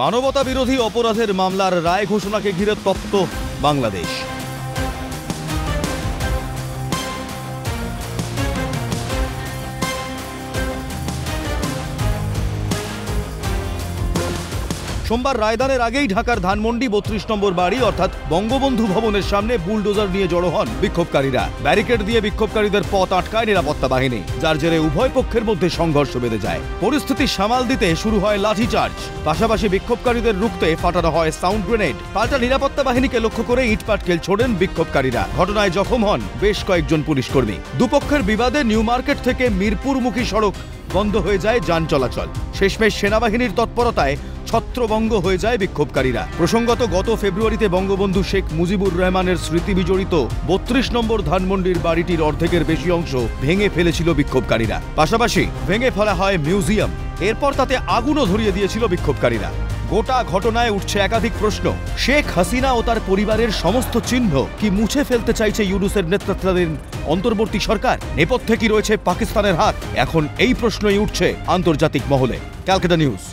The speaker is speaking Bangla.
মানবতা বিরোধী অপরাধের মামলার রায় ঘোষণাকে ঘিরে তপ্ত বাংলাদেশ। সোমবার রায়দানের আগেই ঢাকার ধানমন্ডি ৩২ নম্বর বাড়ি অর্থাৎ বঙ্গবন্ধু ভবনের সামনে বুলডোজার নিয়ে জড়ো হন বিক্ষোভকারীরা। ব্যারিকেড দিয়ে বিক্ষোভকারীদের পথ আটকায় নিরাপত্তা বাহিনী, যার জেরে উভয় পক্ষের মধ্যে সংঘর্ষ বেঁধে যায়। পরিস্থিতি সামাল দিতে শুরু হয় লাঠিচার্জ, পাশাপাশি বিক্ষোভকারীদের রুখতে ফাটানো হয় সাউন্ড গ্রেনেড। পাল্টা নিরাপত্তা বাহিনীকে লক্ষ্য করে ইটপাটকেল ছোড়েন বিক্ষোভকারীরা। ঘটনায় জখম হন বেশ কয়েকজন পুলিশকর্মী। দুপক্ষের বিবাদে নিউ মার্কেট থেকে মিরপুরমুখী সড়ক বন্ধ হয়ে যায় যান চলাচল। শেষমেশ সেনাবাহিনীর তৎপরতায় ছত্রভঙ্গ হয়ে যায় বিক্ষোভকারীরা। প্রসঙ্গত, গত ফেব্রুয়ারিতে বঙ্গবন্ধু শেখ মুজিবুর রহমানের স্মৃতি বিজড়িত ৩২ নম্বর ধানমন্ডির বাড়িটির অর্ধেকের বেশি অংশ ভেঙে ফেলেছিল বিক্ষোভকারীরা। পাশাপাশি ভেঙে ফেলা হয় মিউজিয়াম। এরপর তাতে আগুনও ধরিয়ে দিয়েছিল বিক্ষোভকারীরা। গোটা ঘটনায় উঠছে একাধিক প্রশ্ন। শেখ হাসিনা ও তার পরিবারের সমস্ত চিহ্ন কি মুছে ফেলতে চাইছে ইউনূসের নেতৃত্বাধীন অন্তর্বর্তী সরকার? নেপথ্যে কি রয়েছে পাকিস্তানের হাত? এখন এই প্রশ্নই উঠছে আন্তর্জাতিক মহলে। ক্যালকাটা নিউজ।